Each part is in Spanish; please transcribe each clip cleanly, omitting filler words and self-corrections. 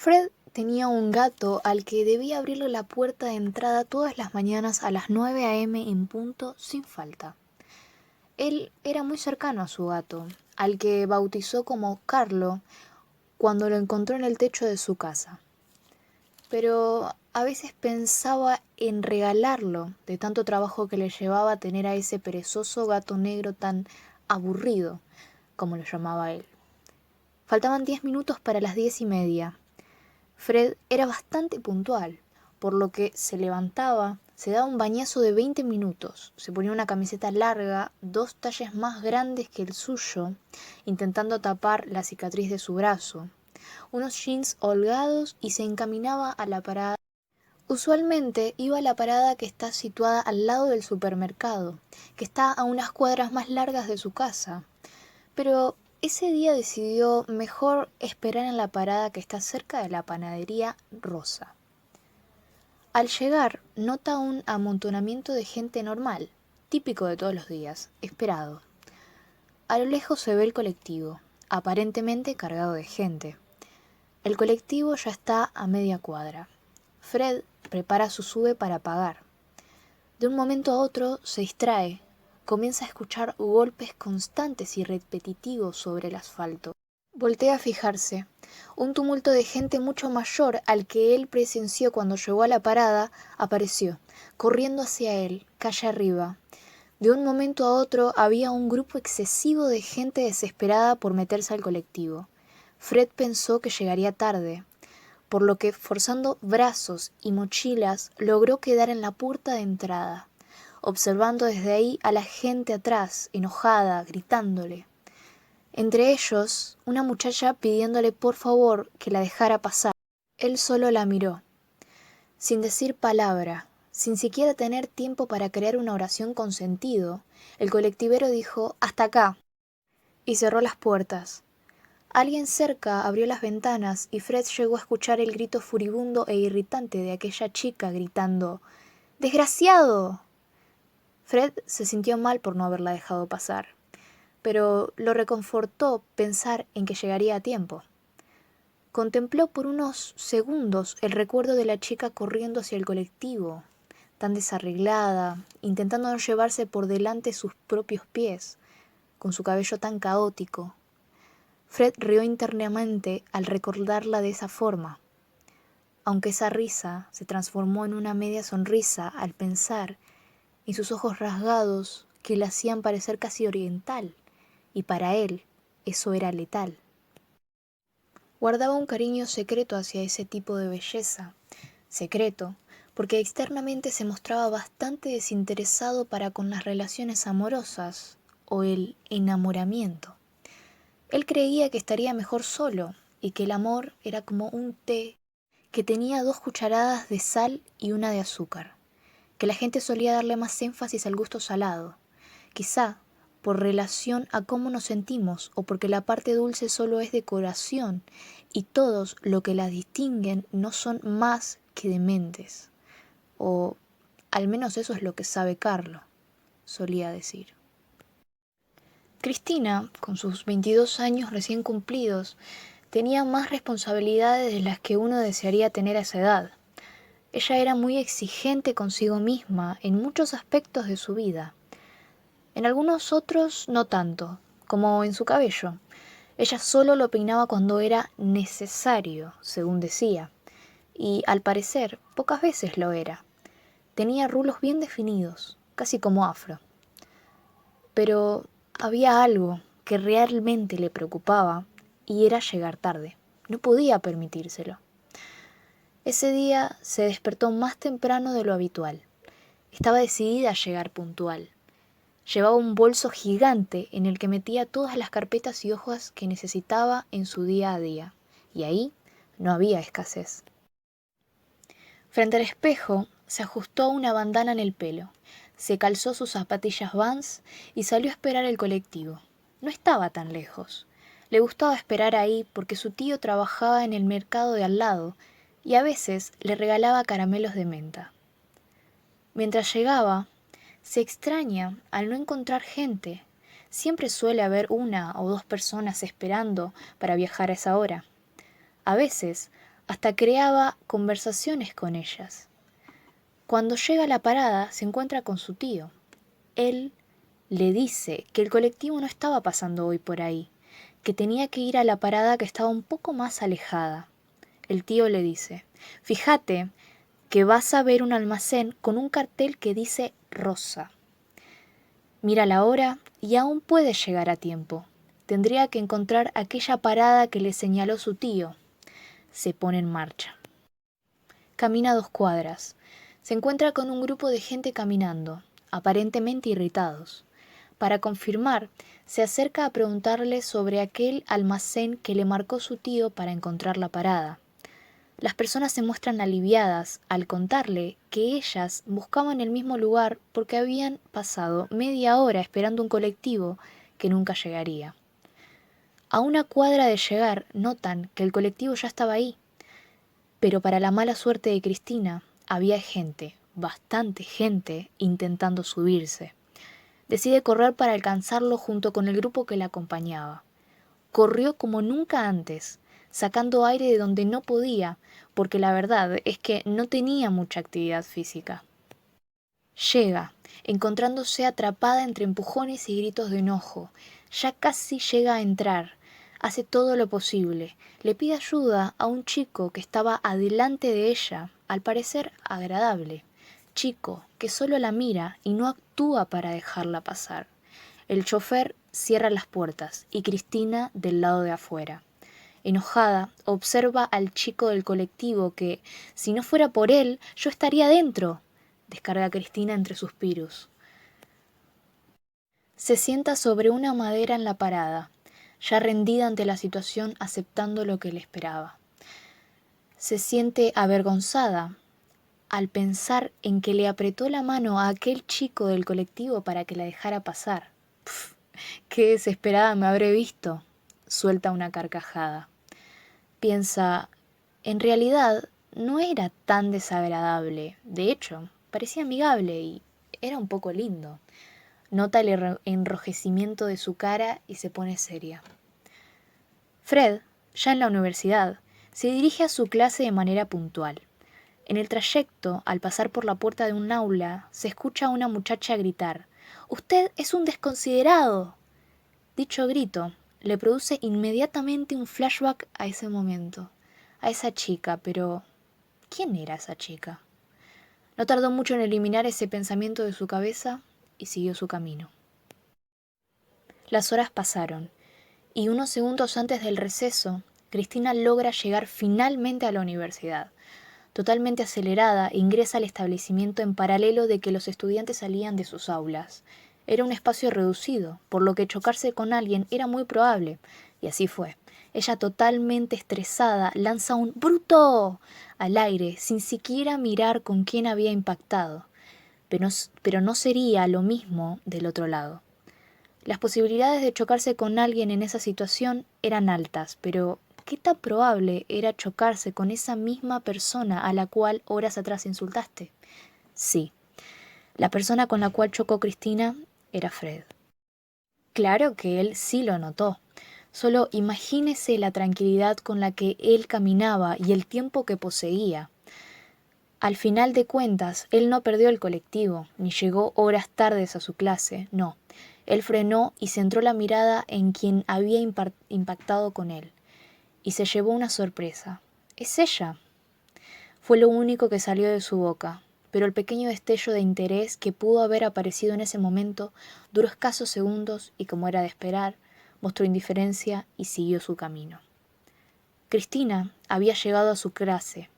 Fred tenía un gato al que debía abrirle la puerta de entrada todas las mañanas a las 9 a.m. en punto sin falta. Él era muy cercano a su gato, al que bautizó como Carlo cuando lo encontró en el techo de su casa. Pero a veces pensaba en regalarlo de tanto trabajo que le llevaba tener a ese perezoso gato negro tan aburrido, como lo llamaba él. Faltaban 10 minutos para las 10:30. Fred era bastante puntual, por lo que se levantaba, se daba un bañazo de 20 minutos, se ponía una camiseta larga, 2 tallas más grandes que el suyo, intentando tapar la cicatriz de su brazo, unos jeans holgados y se encaminaba a la parada. Usualmente iba a la parada que está situada al lado del supermercado, que está a unas cuadras más largas de su casa, pero ese día decidió mejor esperar en la parada que está cerca de la panadería Rosa. Al llegar, nota un amontonamiento de gente normal, típico de todos los días, esperado. A lo lejos se ve el colectivo, aparentemente cargado de gente. El colectivo ya está a media cuadra. Fred prepara su sube para pagar. De un momento a otro se distrae. Comienza a escuchar golpes constantes y repetitivos sobre el asfalto. Voltea a fijarse. Un tumulto de gente mucho mayor al que él presenció cuando llegó a la parada apareció, corriendo hacia él, calle arriba. De un momento a otro había un grupo excesivo de gente desesperada por meterse al colectivo. Fred pensó que llegaría tarde, por lo que, forzando brazos y mochilas, logró quedar en la puerta de entrada, observando desde ahí a la gente atrás, enojada, gritándole. Entre ellos, una muchacha pidiéndole por favor que la dejara pasar. Él solo la miró, sin decir palabra, sin siquiera tener tiempo para crear una oración con sentido. El colectivero dijo «hasta acá» y cerró las puertas. Alguien cerca abrió las ventanas y Fred llegó a escuchar el grito furibundo e irritante de aquella chica gritando «¡Desgraciado!». Fred se sintió mal por no haberla dejado pasar, pero lo reconfortó pensar en que llegaría a tiempo. Contempló por unos segundos el recuerdo de la chica corriendo hacia el colectivo, tan desarreglada, intentando no llevarse por delante sus propios pies, con su cabello tan caótico. Fred rió internamente al recordarla de esa forma, aunque esa risa se transformó en una media sonrisa al pensar en sus ojos rasgados que la hacían parecer casi oriental, y para él eso era letal. Guardaba un cariño secreto hacia ese tipo de belleza, secreto, porque externamente se mostraba bastante desinteresado para con las relaciones amorosas o el enamoramiento. Él creía que estaría mejor solo y que el amor era como un té que tenía 2 cucharadas de sal y una de azúcar, que la gente solía darle más énfasis al gusto salado, quizá por relación a cómo nos sentimos o porque la parte dulce solo es decoración y todos lo que la distinguen no son más que dementes. O al menos eso es lo que sabe Carlo, solía decir. Cristina, con sus 22 años recién cumplidos, tenía más responsabilidades de las que uno desearía tener a esa edad. Ella era muy exigente consigo misma en muchos aspectos de su vida. En algunos otros no tanto, como en su cabello. Ella solo lo peinaba cuando era necesario, según decía, y al parecer pocas veces lo era. Tenía rulos bien definidos, casi como afro. Pero había algo que realmente le preocupaba y era llegar tarde. No podía permitírselo. Ese día se despertó más temprano de lo habitual. Estaba decidida a llegar puntual. Llevaba un bolso gigante en el que metía todas las carpetas y hojas que necesitaba en su día a día, y ahí no había escasez. Frente al espejo, se ajustó una bandana en el pelo, se calzó sus zapatillas Vans y salió a esperar el colectivo. No estaba tan lejos. Le gustaba esperar ahí porque su tío trabajaba en el mercado de al lado y a veces le regalaba caramelos de menta. Mientras llegaba, se extraña al no encontrar gente. Siempre suele haber 1 o 2 personas esperando para viajar a esa hora. A veces Hasta creaba conversaciones con ellas. Cuando llega a la parada, se encuentra con su tío. Él le dice que el colectivo no estaba pasando hoy por ahí, que tenía que ir a la parada que estaba un poco más alejada. El tío le dice: fíjate que vas a ver un almacén con un cartel que dice Rosa. Mira la hora y aún puedes llegar a tiempo. Tendría que encontrar aquella parada que le señaló su tío. Se pone en marcha. Camina 2 cuadras. Se encuentra con un grupo de gente caminando, aparentemente irritados. Para confirmar, se acerca a preguntarle sobre aquel almacén que le marcó su tío para encontrar la parada. Las personas se muestran aliviadas al contarle que ellas buscaban el mismo lugar porque habían pasado media hora esperando un colectivo que nunca llegaría. A 1 cuadra de llegar, notan que el colectivo ya estaba ahí, pero para la mala suerte de Cristina, había gente, bastante gente, intentando subirse. Decide correr para alcanzarlo junto con el grupo que la acompañaba. Corrió como nunca antes, sacando aire de donde no podía, porque la verdad es que no tenía mucha actividad física. Llega, encontrándose atrapada entre empujones y gritos de enojo. Ya casi llega a entrar. Hace todo lo posible. Le pide ayuda a un chico que estaba adelante de ella, al parecer agradable. Chico que solo la mira y no actúa para dejarla pasar. El chofer cierra las puertas y Cristina del lado de afuera. Enojada, observa al chico del colectivo que, si no fuera por él, yo estaría dentro, descarga Cristina entre suspiros. Se sienta sobre una madera en la parada, ya rendida ante la situación, aceptando lo que le esperaba. Se siente avergonzada al pensar en que le apretó la mano a aquel chico del colectivo para que la dejara pasar. Pff, qué desesperada me habré visto. Suelta una carcajada. Piensa, en realidad no era tan desagradable. De hecho, parecía amigable y era un poco lindo. Nota el enrojecimiento de su cara y se pone seria. Fred, ya en la universidad, se dirige a su clase de manera puntual. En el trayecto, al pasar por la puerta de un aula, se escucha a una muchacha gritar: «¡Usted es un desconsiderado!». Dicho grito le produce inmediatamente un flashback a ese momento, a esa chica, pero ¿quién era esa chica? No tardó mucho en eliminar ese pensamiento de su cabeza y siguió su camino. Las horas pasaron, y unos segundos antes del receso, Cristina logra llegar finalmente a la universidad. Totalmente acelerada, ingresa al establecimiento en paralelo de que los estudiantes salían de sus aulas. Era un espacio reducido, por lo que chocarse con alguien era muy probable, y así fue. Ella, totalmente estresada, lanza un «¡Bruto!» al aire, sin siquiera mirar con quién había impactado. Pero no sería lo mismo del otro lado. Las posibilidades de chocarse con alguien en esa situación eran altas, pero ¿qué tan probable era chocarse con esa misma persona a la cual horas atrás insultaste? Sí, la persona con la cual chocó Cristina era Fred. Claro que él sí lo notó. Solo imagínese la tranquilidad con la que él caminaba y el tiempo que poseía. Al final de cuentas, él no perdió el colectivo, ni llegó horas tardes a su clase, no. Él frenó y centró la mirada en quien había impactado con él. Y se llevó una sorpresa. «Es ella». Fue lo único que salió de su boca, pero el pequeño destello de interés que pudo haber aparecido en ese momento duró escasos segundos y, como era de esperar, mostró indiferencia y siguió su camino. Cristina había llegado a su clase,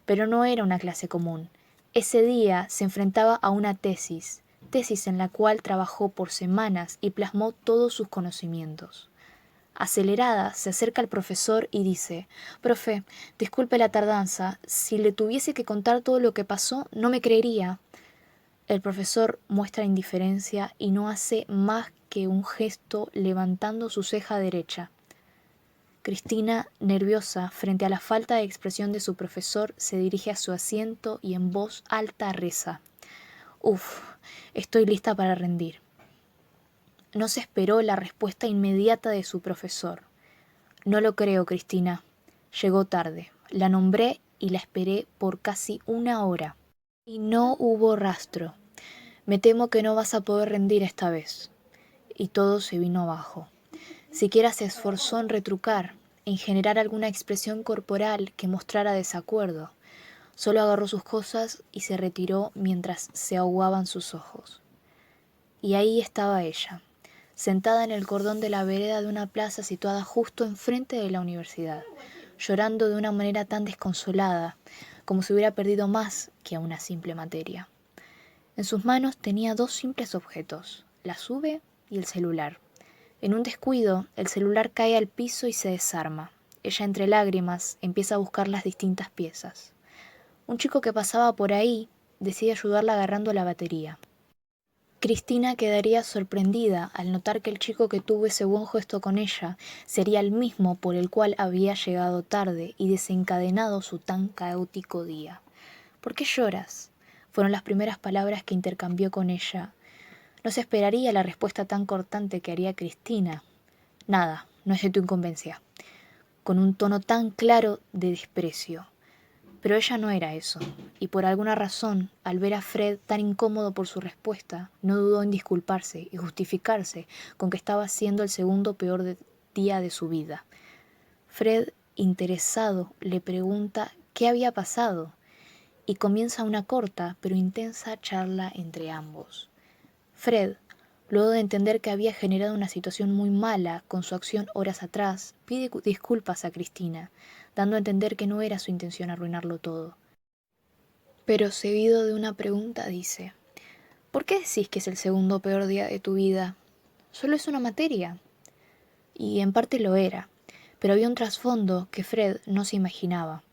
pero no era una clase común. Ese día se enfrentaba a una tesis en la cual trabajó por semanas y plasmó todos sus conocimientos. Acelerada, se acerca al profesor y dice: «Profe, disculpe la tardanza, si le tuviese que contar todo lo que pasó, no me creería». El profesor muestra indiferencia y no hace más que un gesto levantando su ceja derecha. Cristina, nerviosa frente a la falta de expresión de su profesor, se dirige a su asiento y en voz alta reza: «Uf, estoy lista para rendir». No se esperó la respuesta inmediata de su profesor. «No lo creo, Cristina. Llegó tarde. La nombré y la esperé por casi 1 hora. Y no hubo rastro. Me temo que no vas a poder rendir esta vez. Y todo se vino abajo. Siquiera se esforzó en retrucar, en generar alguna expresión corporal que mostrara desacuerdo. Solo agarró sus cosas y se retiró mientras se aguaban sus ojos. Y ahí estaba ella, sentada en el cordón de la vereda de una plaza situada justo enfrente de la universidad, llorando de una manera tan desconsolada, como si hubiera perdido más que a una simple materia. En sus manos tenía 2 simples objetos, la sube y el celular. En un descuido, el celular cae al piso y se desarma. Ella, entre lágrimas, empieza a buscar las distintas piezas. Un chico que pasaba por ahí decide ayudarla agarrando la batería. Cristina quedaría sorprendida al notar que el chico que tuvo ese buen gesto con ella sería el mismo por el cual había llegado tarde y desencadenado su tan caótico día. ¿Por qué lloras? Fueron las primeras palabras que intercambió con ella. No se esperaría la respuesta tan cortante que haría Cristina. Nada, no es de tu incumbencia. Con un tono tan claro de desprecio. Pero ella no era eso, y por alguna razón, al ver a Fred tan incómodo por su respuesta, no dudó en disculparse y justificarse con que estaba siendo el segundo peor día de su vida. Fred, interesado, le pregunta qué había pasado, y comienza una corta pero intensa charla entre ambos. Fred, luego de entender que había generado una situación muy mala con su acción horas atrás, pide disculpas a Cristina, dando a entender que no era su intención arruinarlo todo. Pero seguido de una pregunta dice, ¿por qué decís que es el segundo peor día de tu vida? Solo es una materia. Y en parte lo era, pero había un trasfondo que Fred no se imaginaba.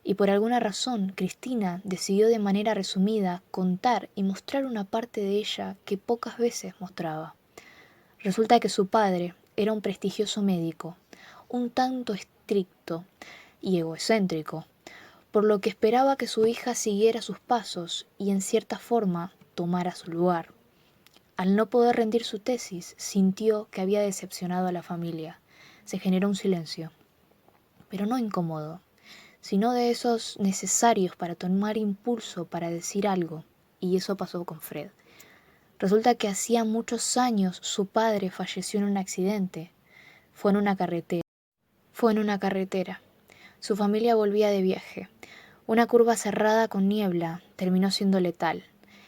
Y por alguna razón, Cristina decidió de manera resumida contar y mostrar una parte de ella que pocas veces mostraba. Resulta que su padre era un prestigioso médico, un tanto estricto y egocéntrico, por lo que esperaba que su hija siguiera sus pasos y en cierta forma tomara su lugar. Al no poder rendir su tesis, sintió que había decepcionado a la familia. Se generó un silencio, pero no incómodo, sino de esos necesarios para tomar impulso para decir algo, y eso pasó con Fred. Resulta que hacía muchos años su padre falleció en un accidente. Fue en una carretera. Su familia volvía de viaje. Una curva cerrada con niebla terminó siendo letal,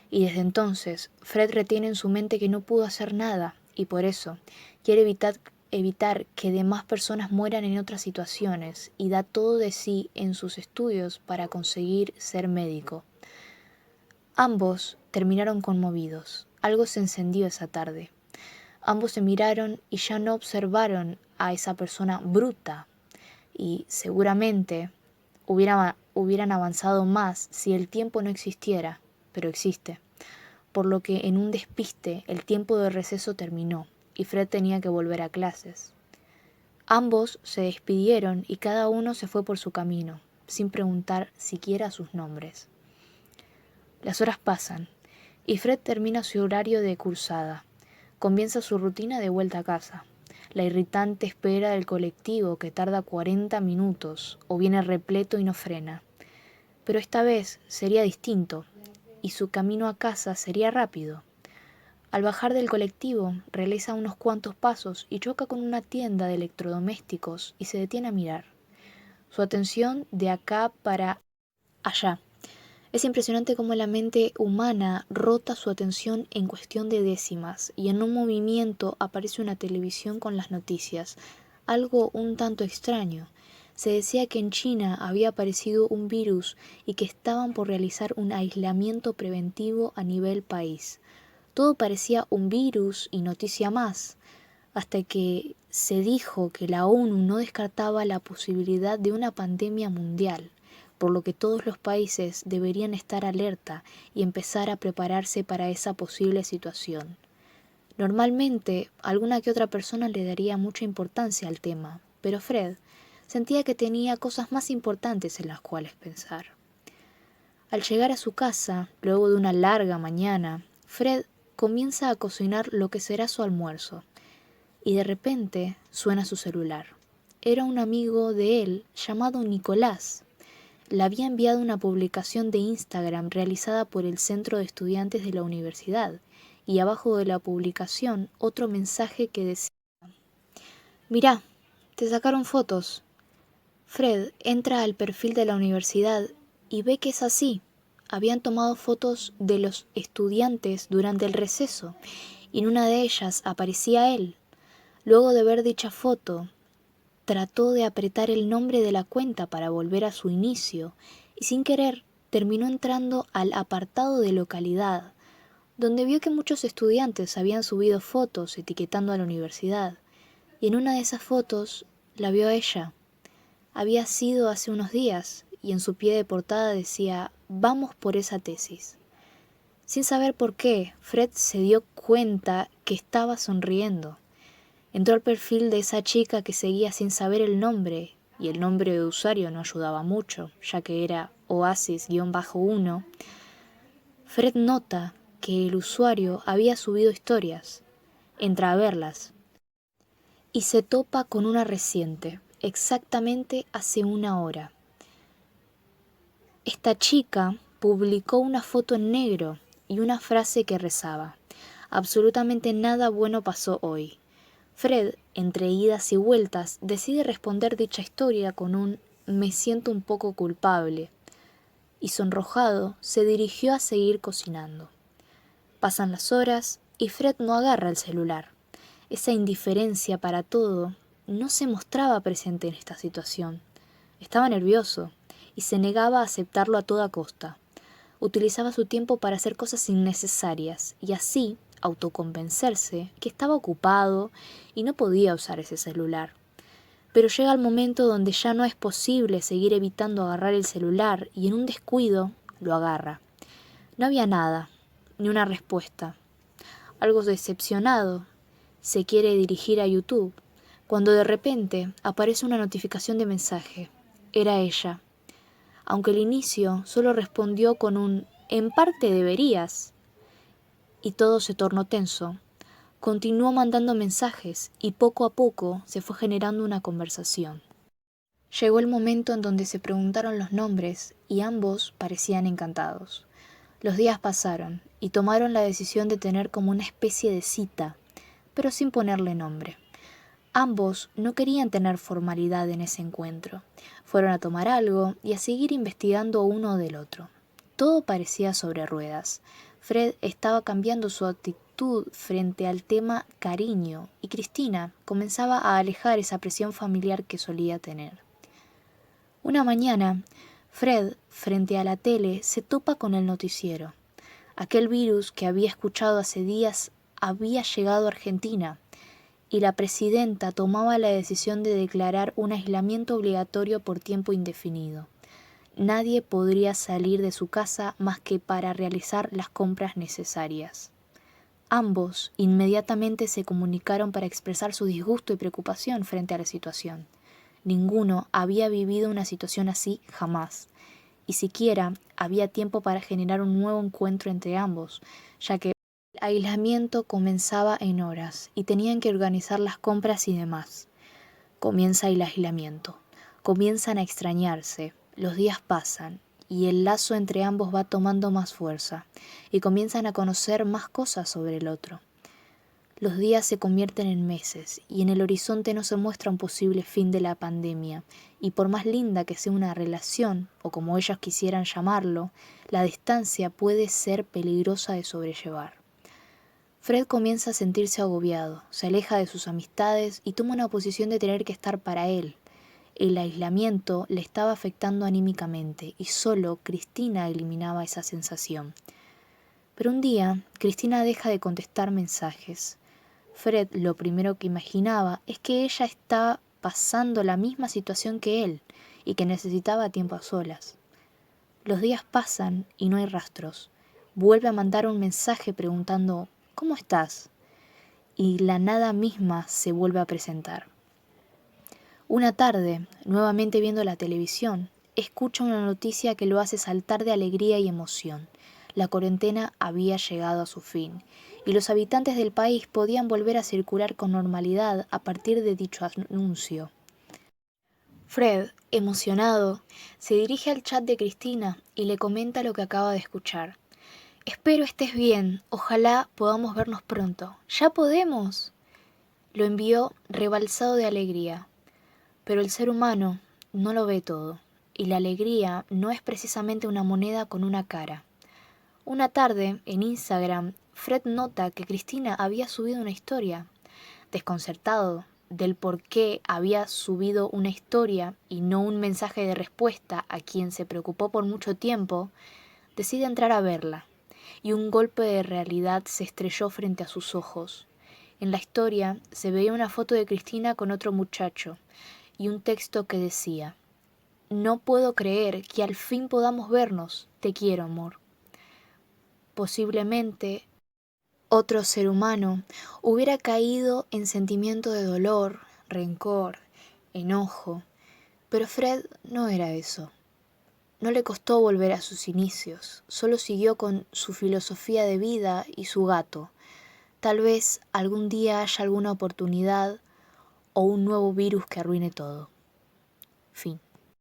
y desde entonces Fred retiene en su mente que no pudo hacer nada, y por eso quiere evitar que demás personas mueran en otras situaciones, y da todo de sí en sus estudios para conseguir ser médico. Ambos terminaron conmovidos. Algo se encendió esa tarde. Ambos se miraron y ya no observaron a esa persona bruta, y seguramente hubieran avanzado más si el tiempo no existiera, pero existe. Por lo que en un despiste el tiempo de receso terminó y Fred tenía que volver a clases. Ambos se despidieron y cada uno se fue por su camino, sin preguntar siquiera sus nombres. Las horas pasan y Fred termina su horario de cursada. Comienza su rutina de vuelta a casa. La irritante espera del colectivo que tarda 40 minutos o viene repleto y no frena. Pero esta vez sería distinto y su camino a casa sería rápido. Al bajar del colectivo realiza unos cuantos pasos y choca con una tienda de electrodomésticos y se detiene a mirar. Su atención de acá para allá. Es impresionante cómo la mente humana rota su atención en cuestión de décimas y en un movimiento aparece una televisión con las noticias, algo un tanto extraño. Se decía que en China había aparecido un virus y que estaban por realizar un aislamiento preventivo a nivel país. Todo parecía un virus y noticia más, hasta que se dijo que la ONU no descartaba la posibilidad de una pandemia mundial, por lo que todos los países deberían estar alerta y empezar a prepararse para esa posible situación. Normalmente, alguna que otra persona le daría mucha importancia al tema, pero Fred sentía que tenía cosas más importantes en las cuales pensar. Al llegar a su casa, luego de una larga mañana, Fred comienza a cocinar lo que será su almuerzo, y de repente suena su celular. era un amigo de él llamado Nicolás. Le había enviado una publicación de Instagram realizada por el Centro de Estudiantes de la universidad, y abajo de la publicación otro mensaje que decía: «Mirá, te sacaron fotos». Fred entra al perfil de la universidad y ve que es así. Habían tomado fotos de los estudiantes durante el receso, y en una de ellas aparecía él. Luego de ver dicha foto, trató de apretar el nombre de la cuenta para volver a su inicio, y sin querer terminó entrando al apartado de localidad, donde vio que muchos estudiantes habían subido fotos etiquetando a la universidad, y en una de esas fotos la vio a ella. Había sido hace unos días, y en su pie de portada decía: «Vamos por esa tesis». Sin saber por qué, Fred se dio cuenta que estaba sonriendo. Entró al perfil de esa chica que seguía sin saber el nombre, y el nombre de usuario no ayudaba mucho, ya que era Oasis-1. Fred nota que el usuario había subido historias. Entra a verlas y se topa con una reciente, exactamente hace una hora. Esta chica publicó una foto en negro y una frase que rezaba: «Absolutamente nada bueno pasó hoy». Fred, entre idas y vueltas, decide responder dicha historia con un «me siento un poco culpable», y sonrojado se dirigió a seguir cocinando. Pasan las horas y Fred no agarra el celular. Esa indiferencia para todo no se mostraba presente en esta situación. Estaba nervioso y se negaba a aceptarlo a toda costa. Utilizaba su tiempo para hacer cosas innecesarias y así autoconvencerse que estaba ocupado y no podía usar ese celular. Pero llega el momento donde ya no es posible seguir evitando agarrar el celular, y en un descuido lo agarra. No había nada, ni una respuesta. Algo decepcionado, se quiere dirigir a YouTube, cuando de repente aparece una notificación de mensaje. Era ella. Aunque al inicio solo respondió con un «en parte deberías», y todo se tornó tenso, continuó mandando mensajes y poco a poco se fue generando una conversación. Llegó el momento en donde se preguntaron los nombres y ambos parecían encantados. Los días pasaron y tomaron la decisión de tener como una especie de cita, pero sin ponerle nombre. Ambos no querían tener formalidad en ese encuentro. Fueron a tomar algo y a seguir investigando uno del otro. Todo parecía sobre ruedas. Fred estaba cambiando su actitud frente al tema cariño, y Cristina comenzaba a alejar esa presión familiar que solía tener. Una mañana, Fred, frente a la tele, se topa con el noticiero. Aquel virus que había escuchado hace días había llegado a Argentina, y la presidenta tomaba la decisión de declarar un aislamiento obligatorio por tiempo indefinido. Nadie podría salir de su casa más que para realizar las compras necesarias. Ambos inmediatamente se comunicaron para expresar su disgusto y preocupación frente a la situación. Ninguno había vivido una situación así jamás, y siquiera había tiempo para generar un nuevo encuentro entre ambos, ya que el aislamiento comenzaba en horas y tenían que organizar las compras y demás. Comienza el aislamiento, comienzan a extrañarse, los días pasan y el lazo entre ambos va tomando más fuerza y comienzan a conocer más cosas sobre el otro. Los días se convierten en meses y en el horizonte no se muestra un posible fin de la pandemia, y por más linda que sea una relación, o como ellos quisieran llamarlo, la distancia puede ser peligrosa de sobrellevar. Fred comienza a sentirse agobiado, se aleja de sus amistades y toma una posición de tener que estar para él. El aislamiento le estaba afectando anímicamente y solo Cristina eliminaba esa sensación. Pero un día, Cristina deja de contestar mensajes. Fred lo primero que imaginaba es que ella estaba pasando la misma situación que él y que necesitaba tiempo a solas. Los días pasan y no hay rastros. Vuelve a mandar un mensaje preguntando «¿Cómo estás?», y la nada misma se vuelve a presentar. Una tarde, nuevamente viendo la televisión, escucha una noticia que lo hace saltar de alegría y emoción. La cuarentena había llegado a su fin, y los habitantes del país podían volver a circular con normalidad a partir de dicho anuncio. Fred, emocionado, se dirige al chat de Cristina y le comenta lo que acaba de escuchar. Espero estés bien, ojalá podamos vernos pronto. ¡Ya podemos! Lo envió rebalsado de alegría. Pero el ser humano no lo ve todo, y la alegría no es precisamente una moneda con una cara. Una tarde, en Instagram, Fred nota que Cristina había subido una historia. Desconcertado del por qué había subido una historia y no un mensaje de respuesta a quien se preocupó por mucho tiempo, decide entrar a verla, y un golpe de realidad se estrelló frente a sus ojos. En la historia se veía una foto de Cristina con otro muchacho y un texto que decía: no puedo creer que al fin podamos vernos, te quiero, amor. Posiblemente otro ser humano hubiera caído en sentimiento de dolor, rencor, enojo, pero Fred no era eso. No le costó volver a sus inicios, solo siguió con su filosofía de vida y su gato. Tal vez algún día haya alguna oportunidad o un nuevo virus que arruine todo. Fin.